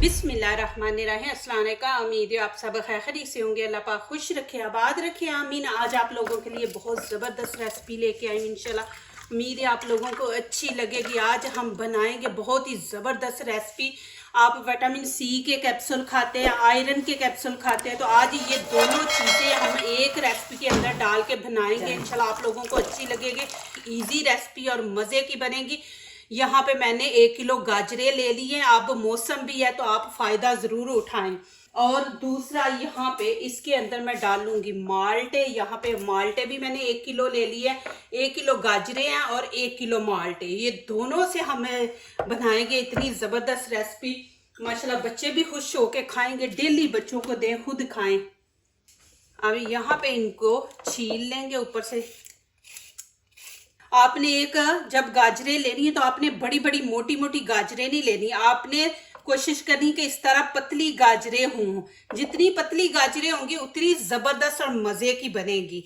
बिस्मिल्लाहिर्रहमानिर्रहीम। अस्सलाम वालेकुम। उम्मीद है आप सब खैरियत से होंगे। अल्लाह पाक खुश रखे, आबाद रखे, आमीन। आज आप लोगों के लिए बहुत ज़बरदस्त रेसिपी लेके आई हूं इंशाल्लाह। उम्मीद है आप लोगों को अच्छी लगेगी। आज हम बनाएंगे बहुत ही ज़बरदस्त रेसिपी। आप विटामिन सी के कैप्सूल खाते हैं, आयरन के कैप्सूल खाते हैं, तो आज ये दोनों चीज़ें हम एक रेसिपी के अंदर डाल के बनाएंगे इंशाल्लाह। आप लोगों को अच्छी लगेगी, ईजी रेसिपी और मज़े की बनेगी। यहाँ पे मैंने 1 किलो गाजरें ले ली हैं। अब मौसम भी है तो आप फ़ायदा ज़रूर उठाएं। और दूसरा यहाँ पे इसके अंदर मैं डालूंगी माल्टे। यहाँ पे माल्टे भी मैंने 1 किलो ले लिए हैं। 1 किलो गाजरें हैं और 1 किलो माल्टे, ये दोनों से हमें बनाएंगे इतनी ज़बरदस्त रेसिपी। माशाल्लाह बच्चे भी खुश होके खाएंगे, डेली बच्चों को दें, खुद खाएं। अब यहाँ पे इनको छील लेंगे ऊपर से। आपने जब गाजरें लेनी है तो आपने बड़ी बड़ी मोटी मोटी गाजरें नहीं लेनी, आपने कोशिश करनी कि इस तरह पतली गाजरें हों। जितनी पतली गाजरें होंगी उतनी ज़बरदस्त और मज़े की बनेगी।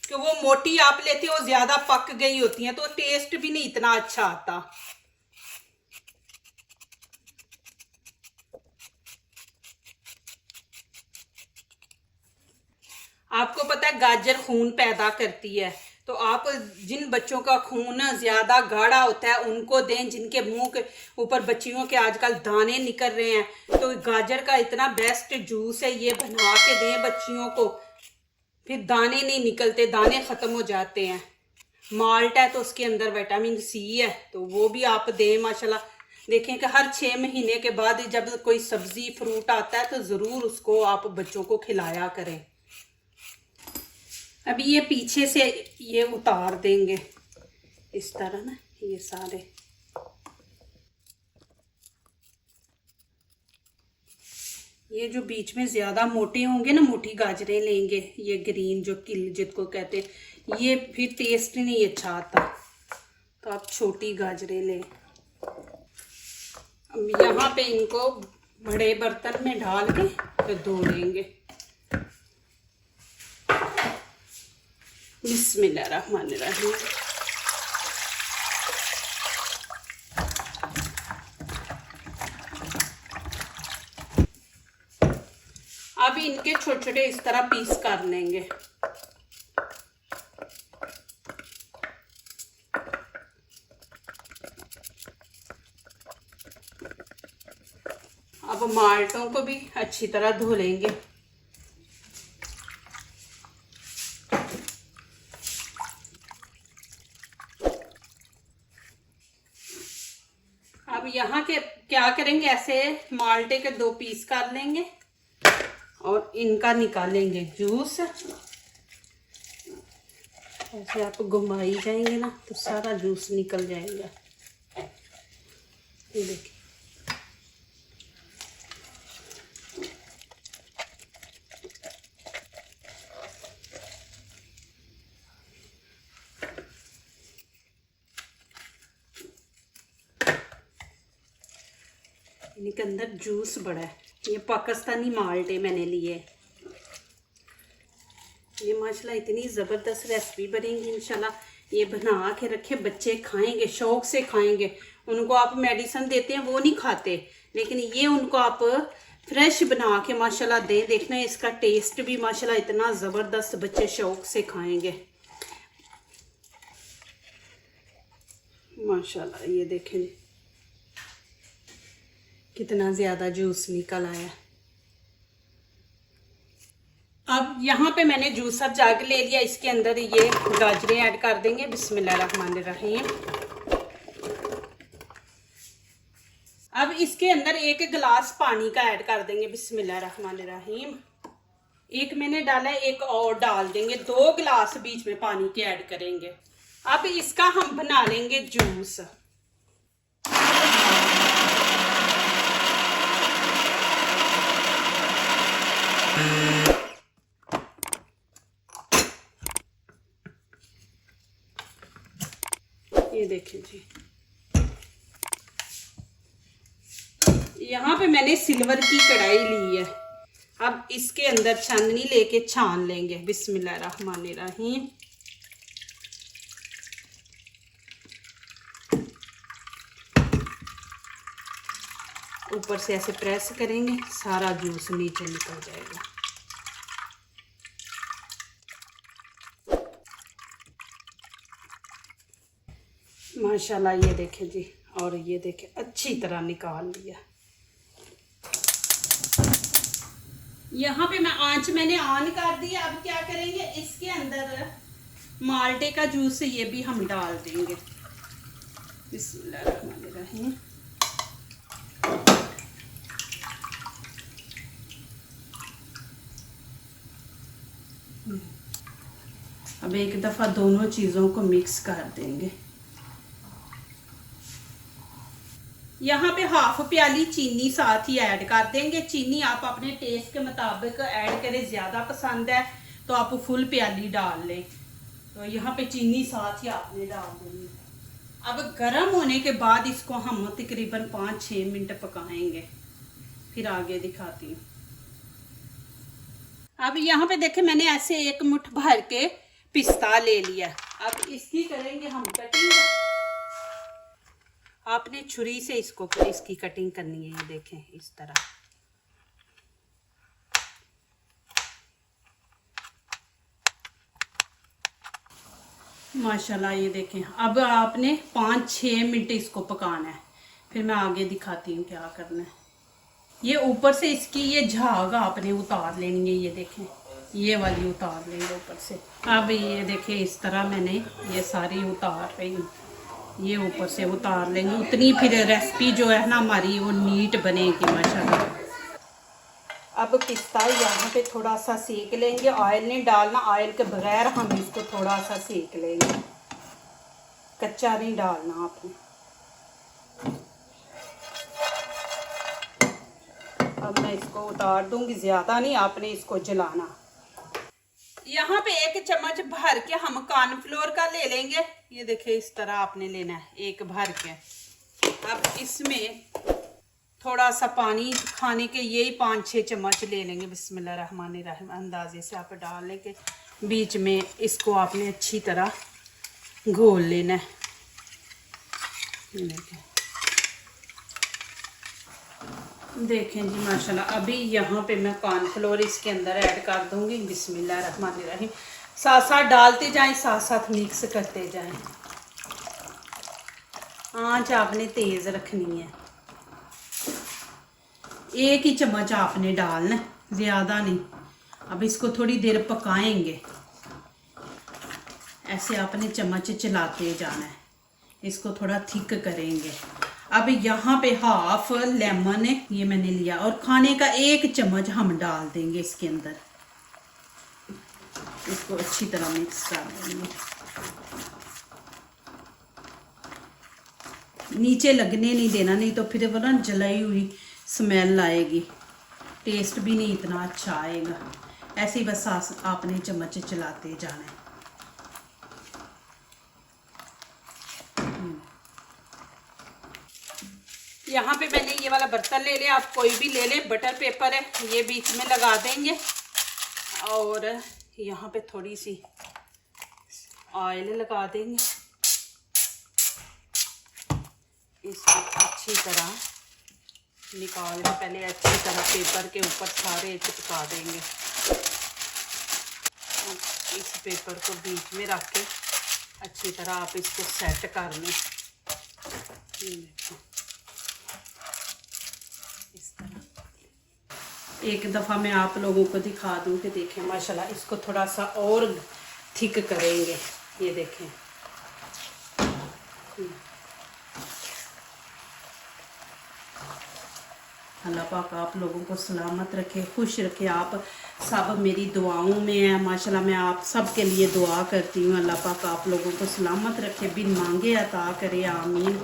कि वो मोटी आप लेते हो ज़्यादा पक गई होती हैं तो टेस्ट भी नहीं इतना अच्छा आता। आपको पता है गाजर खून पैदा करती है, तो आप जिन बच्चों का खून ज़्यादा गाढ़ा होता है उनको दें, जिनके मुंह के ऊपर बच्चियों के आजकल दाने निकल रहे हैं, तो गाजर का इतना बेस्ट जूस है, ये बना के दें बच्चियों को। फिर दाने नहीं निकलते, दाने ख़त्म हो जाते हैं। माल्ट है तो उसके अंदर विटामिन सी है, तो वो भी आप दें माशाल्लाह। देखें कि हर 6 महीने के बाद जब कोई सब्ज़ी फ्रूट आता है तो ज़रूर उसको आप बच्चों को खिलाया करें। अभी ये पीछे से ये उतार देंगे इस तरह ना, ये सारे। ये जो बीच में ज़्यादा मोटे होंगे ना, मोटी गाजरें लेंगे, ये ग्रीन जो किल जिसको कहते हैं, ये फिर टेस्ट नहीं अच्छा आता, तो आप छोटी गाजरें लें। अब यहाँ पे इनको बड़े बर्तन में डाल के फिर धो लेंगे। बिस्मिल्लाहिर्रहमानिर्रहीम। अब इनके छोटे छोटे इस तरह पीस कर लेंगे। अब माल्टों को भी अच्छी तरह धो लेंगे। अब यहाँ के क्या करेंगे, ऐसे माल्टे के 2 पीस कर लेंगे और इनका निकालेंगे जूस। ऐसे आप घुमाई जाएंगे ना तो सारा जूस निकल जाएगा। ये देखिए, इनके अंदर जूस बड़ा है। ये पाकिस्तानी माल्टे मैंने लिए। ये माशाल्लाह इतनी ज़बरदस्त रेसिपी बनेगी इंशाल्लाह। ये बना के रखे, बच्चे खाएंगे, शौक से खाएंगे। उनको आप मेडिसिन देते हैं वो नहीं खाते, लेकिन ये उनको आप फ्रेश बना के माशाल्लाह दें। देखना इसका टेस्ट भी माशाल्लाह इतना ज़बरदस्त, बच्चे शौक से खाएंगे माशाल्लाह। ये देखें कितना ज़्यादा जूस निकल आया। अब यहाँ पे मैंने जूसर जाग ले लिया, इसके अंदर ये गाजरें ऐड कर देंगे। बिस्मिल्लाहिर्रहमानिर्रहीम। अब इसके अंदर 1 गिलास पानी का ऐड कर देंगे। बिस्मिल्लाहिर्रहमानिर्रहीम। 1 मैंने डाला है, 1 और डाल देंगे। 2 गिलास बीच में पानी के ऐड करेंगे। अब इसका हम बना लेंगे जूस। ये देखिए जी, यहाँ पे मैंने सिल्वर की कढ़ाई ली है। अब इसके अंदर छाननी लेके छान लेंगे। बिस्मिल्लाहिर्रहमानिर्रहीम। ऊपर से ऐसे प्रेस करेंगे, सारा जूस नीचे निकल जाएगा। माशाल्लाह ये देखें जी, और ये देखें अच्छी तरह निकाल लिया। यहाँ पे मैंने ऑन कर दिया। अब क्या करेंगे, इसके अंदर माल्टे का जूस ये भी हम डाल देंगे। बिस्मिल्लाहिर्रहमानिर्रहीम। अब एक दफ़ा दोनों चीज़ों को मिक्स कर देंगे। यहाँ पे हाफ प्याली चीनी साथ ही ऐड कर देंगे। चीनी आप अपने टेस्ट के मुताबिक ऐड करें, ज़्यादा पसंद है तो आप फुल प्याली डाल लें। तो यहाँ पे चीनी साथ ही आपने डाल देनी। अब गर्म होने के बाद इसको हम तकरीबन 5-6 मिनट पकाएंगे, फिर आगे दिखाती हूँ। अब यहाँ पे देखें मैंने ऐसे एक मुट्ठ भर के पिस्ता ले लिया। अब इसकी करेंगे हम कटिंग। आपने छुरी से इसकी कटिंग करनी है। ये देखें इस तरह। माशाल्लाह ये देखें। अब आपने 5-6 मिनट इसको पकाना है, फिर मैं आगे दिखाती हूँ क्या करना है। ये ऊपर से इसकी ये झाग आपने उतार लेनी है। ये देखें, ये वाली उतार लेंगे ऊपर से। अब ये देखें इस तरह मैंने ये सारी उतार रही हूँ। ये ऊपर से उतार लेंगे, उतनी फिर रेसिपी जो है ना हमारी वो नीट बनेगी माशाल्लाह। अब पिस्ता यहाँ पे थोड़ा सा सेक लेंगे। ऑयल नहीं डालना, ऑयल के बगैर हम इसको थोड़ा सा सेक लेंगे, कच्चा नहीं डालना आपने। अब मैं इसको उतार दूंगी, ज़्यादा नहीं आपने इसको जलाना। यहाँ पे 1 चम्मच भर के हम कॉर्नफ्लोर का ले लेंगे। ये देखिए इस तरह आपने लेना है, 1 भर के। अब इसमें थोड़ा सा पानी, खाने के यही 5-6 चम्मच ले लेंगे। बिस्मिल्लाहिर्रहमानिर्रहीम अंदाजे से आप डाल लेंगे। बीच में इसको आपने अच्छी तरह घोल लेना है। देखें जी माशाल्लाह। अभी यहाँ पे मैं कॉर्नफ्लोर इसके अंदर ऐड कर दूंगी। बिस्मिल्लाहिर्रहमानिर्रहीम। साथ साथ डालते जाएं, साथ साथ मिक्स करते जाएं। आंच आपने तेज़ रखनी है। 1 ही चम्मच आपने डालना, ज़्यादा नहीं। अब इसको थोड़ी देर पकाएंगे, ऐसे आपने चम्मच चलाते जाना है। इसको थोड़ा थिक करेंगे। अब यहाँ पे हाफ लेमन ये मैंने लिया और खाने का 1 चम्मच हम डाल देंगे इसके अंदर। इसको अच्छी तरह मिक्स कर देंगे। नीचे लगने नहीं देना, नहीं तो फिर वो ना जलाई हुई स्मेल आएगी, टेस्ट भी नहीं इतना अच्छा आएगा। ऐसे ही बस आपने चम्मच चलाते जाना है। यहाँ पे मैंने ये वाला बर्तन ले लिया, आप कोई भी ले लें, बटर पेपर है, ये बीच में लगा देंगे। और यहाँ पे थोड़ी सी ऑयल लगा देंगे। इसको अच्छी तरह निकाल के पहले अच्छी तरह पेपर के ऊपर सारे चिपका देंगे। इस पेपर को बीच में रख के अच्छी तरह आप इसको सेट कर लें। इस तरह एक दफ़ा मैं आप लोगों को दिखा दूं कि देखें माशाल्लाह। इसको थोड़ा सा और थिक करेंगे। ये देखें, अल्लाह पाक आप लोगों को सलामत रखे, खुश रखे। आप सब मेरी दुआओं में हैं माशाल्लाह। मैं आप सब के लिए दुआ करती हूँ, अल्लाह पाक आप लोगों को सलामत रखे, बिन मांगे अता करे, आमीन।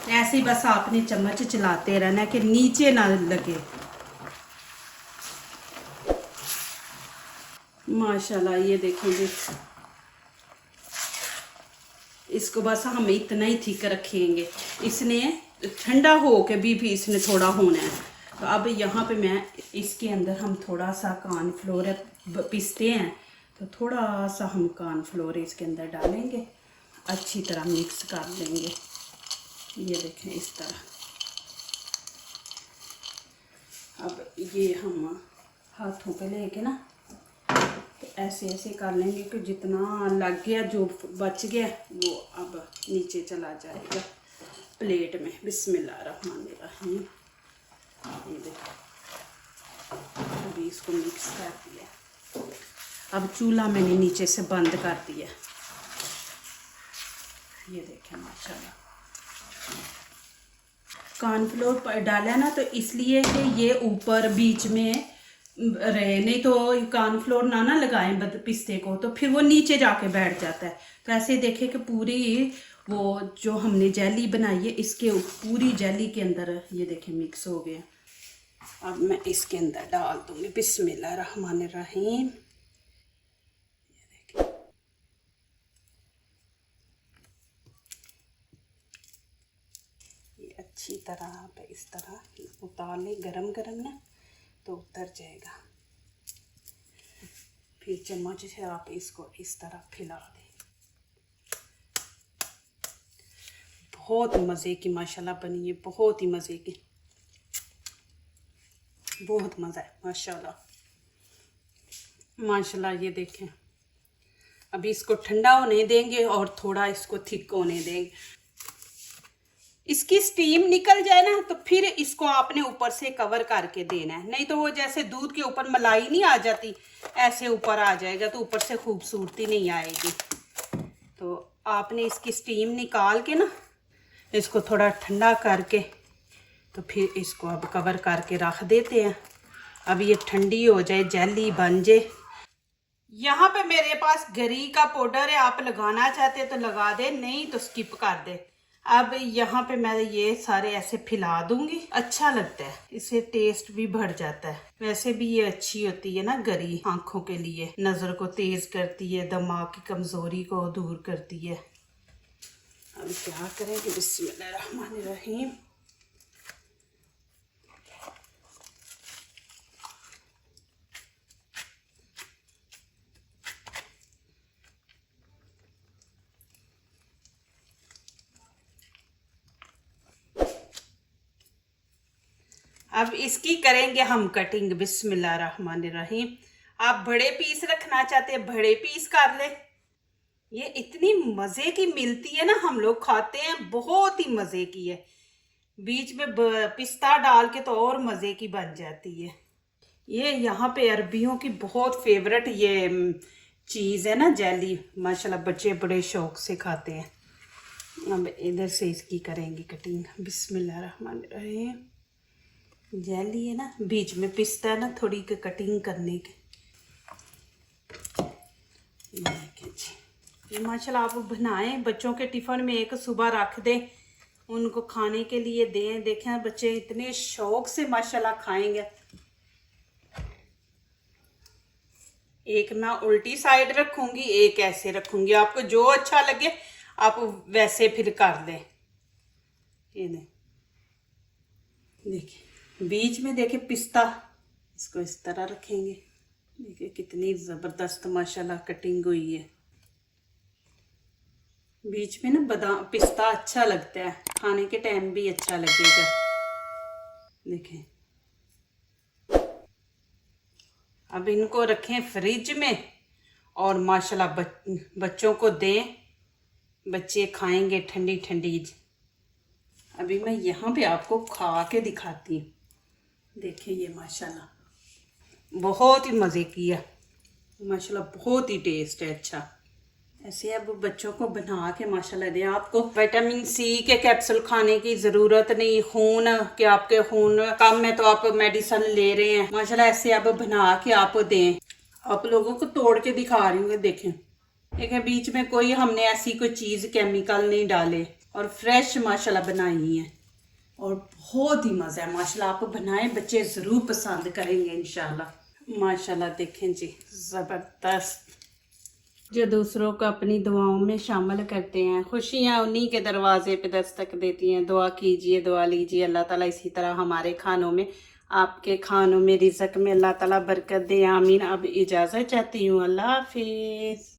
ऐसे ही बस आपने चम्मच चलाते रहना कि नीचे ना लगे। माशाल्लाह ये देखें जी, इसको बस हम इतना ही थिक रखेंगे। इसने ठंडा हो के भी इसने थोड़ा होना है। तो अब यहाँ पे मैं इसके अंदर हम थोड़ा सा कॉर्नफ्लोर पिसते हैं, तो थोड़ा सा हम कॉर्नफ्लोर इसके अंदर डालेंगे, अच्छी तरह मिक्स कर देंगे। ये देखें इस तरह। ये हम हाथों पे लेके ना तो ऐसे ऐसे कर लेंगे कि जितना लग गया जो बच गया वो अब नीचे चला जाएगा प्लेट में। बिस्मिल्लाहिर्रहमानिर्रहीम। ये देखो अभी इसको मिक्स कर दिया। अब चूल्हा मैंने नीचे से बंद कर दिया। ये देखें माशाल्लाह कॉर्नफ्लोर डाला ना तो इसलिए कि ये ऊपर बीच में रहे, नहीं तो कॉर्नफ्लोर ना लगाएं पिस्ते को तो फिर वो नीचे जाके बैठ जाता है। तो ऐसे देखें कि पूरी वो जो हमने जेली बनाई है इसके पूरी जेली के अंदर ये देखें मिक्स हो गया। अब मैं इसके अंदर डाल दूंगी बिस्मिल्लाहिर्रहमानिर्रहीम। ये देखें ये अच्छी तरह आप इस तरह उतार लें, गरम गरम ना तो उतर जाएगा। फिर चम्मच से आप इसको इस तरह फैला दें। बहुत मज़े की माशाल्लाह बनी है, बहुत ही मज़े की, बहुत मज़ा है माशाल्लाह माशाल्लाह। ये देखें अभी इसको ठंडा होने देंगे और थोड़ा इसको थिक होने देंगे। इसकी स्टीम निकल जाए ना तो फिर इसको आपने ऊपर से कवर करके देना है, नहीं तो वो जैसे दूध के ऊपर मलाई नहीं आ जाती ऐसे ऊपर आ जाएगा तो ऊपर से खूबसूरती नहीं आएगी। तो आपने इसकी स्टीम निकाल के ना इसको थोड़ा ठंडा करके तो फिर इसको अब कवर करके रख देते हैं। अब ये ठंडी हो जाए, जेली बन जाए। यहाँ पे मेरे पास गरी का पाउडर है, आप लगाना चाहते तो लगा दे, नहीं तो स्किप कर दे। अब यहाँ पे मैं ये सारे ऐसे फैला दूंगी, अच्छा लगता है, इससे टेस्ट भी बढ़ जाता है। वैसे भी ये अच्छी होती है ना गरी, आंखों के लिए, नज़र को तेज करती है, दिमाग की कमज़ोरी को दूर करती है। अब क्या करेंगे बिस्मिल्लाहिर्रहमानिर्रहीम। अब इसकी करेंगे हम कटिंग बिस्मिल्लाहिर्रहमानिर्रहीम। आप बड़े पीस रखना चाहते हैं बड़े पीस कर ले। ये इतनी मज़े की मिलती है ना, हम लोग खाते हैं, बहुत ही मज़े की है। बीच में पिस्ता डाल के तो और मज़े की बन जाती है। ये यहाँ पे अरबियों की बहुत फेवरेट ये चीज़ है ना जेली, माशाल्लाह बच्चे बड़े शौक से खाते हैं। अब इधर से इसकी करेंगे कटिंग बिस्मिल्लाहिर्रहमानिर्रहीम। जेली है ना, बीच में पिस्ता है ना, थोड़ी कटिंग करने के। देखिए जी, ये माशाल्लाह आप बनाएं, बच्चों के टिफ़िन में एक सुबह रख दें, उनको खाने के लिए दें। देखें बच्चे इतने शौक से माशाल्लाह खाएंगे। एक मैं उल्टी साइड रखूंगी, एक ऐसे रखूंगी, आपको जो अच्छा लगे आप वैसे फिर कर लें। ये देखिए बीच में देखिए पिस्ता, इसको इस तरह रखेंगे। देखिए कितनी ज़बरदस्त माशाल्लाह कटिंग हुई है। बीच में ना बादाम पिस्ता अच्छा लगता है, खाने के टाइम भी अच्छा लगेगा। देखें अब इनको रखें फ्रिज में और माशाल्लाह बच्चों को दें, बच्चे खाएंगे ठंडी ठंडी। अभी मैं यहाँ पे आपको खा के दिखाती हूँ। देखिए ये माशाल्लाह बहुत ही मज़े की है, माशाल्लाह बहुत ही टेस्ट है अच्छा। ऐसे अब बच्चों को बना के माशाल्लाह दें। आपको विटामिन सी के कैप्सूल खाने की ज़रूरत नहीं, खून के आपके खून कम है तो आप मेडिसिन ले रहे हैं, माशाल्लाह ऐसे अब बना के आप दें। आप लोगों को तोड़ के दिखा रही हूँ, देखें देखें बीच में कोई हमने ऐसी कोई चीज़ केमिकल नहीं डाले और फ्रेश माशाल्लाह बनाई है और बहुत ही मज़ा है माशाल्लाह। आप बनाएं, बच्चे ज़रूर पसंद करेंगे इंशाल्लाह। माशाल्लाह देखें जी ज़बरदस्त। जो दूसरों को अपनी दुआओं में शामिल करते हैं, खुशियाँ उन्हीं के दरवाजे पे दस्तक देती हैं। दुआ कीजिए, दुआ लीजिए, अल्लाह ताला इसी तरह हमारे खानों में, आपके खानों में, रिज़्क़ में अल्लाह ताला बरकत दे, आमीन। अब इजाज़त चाहती हूँ, अल्लाह हाफिज़।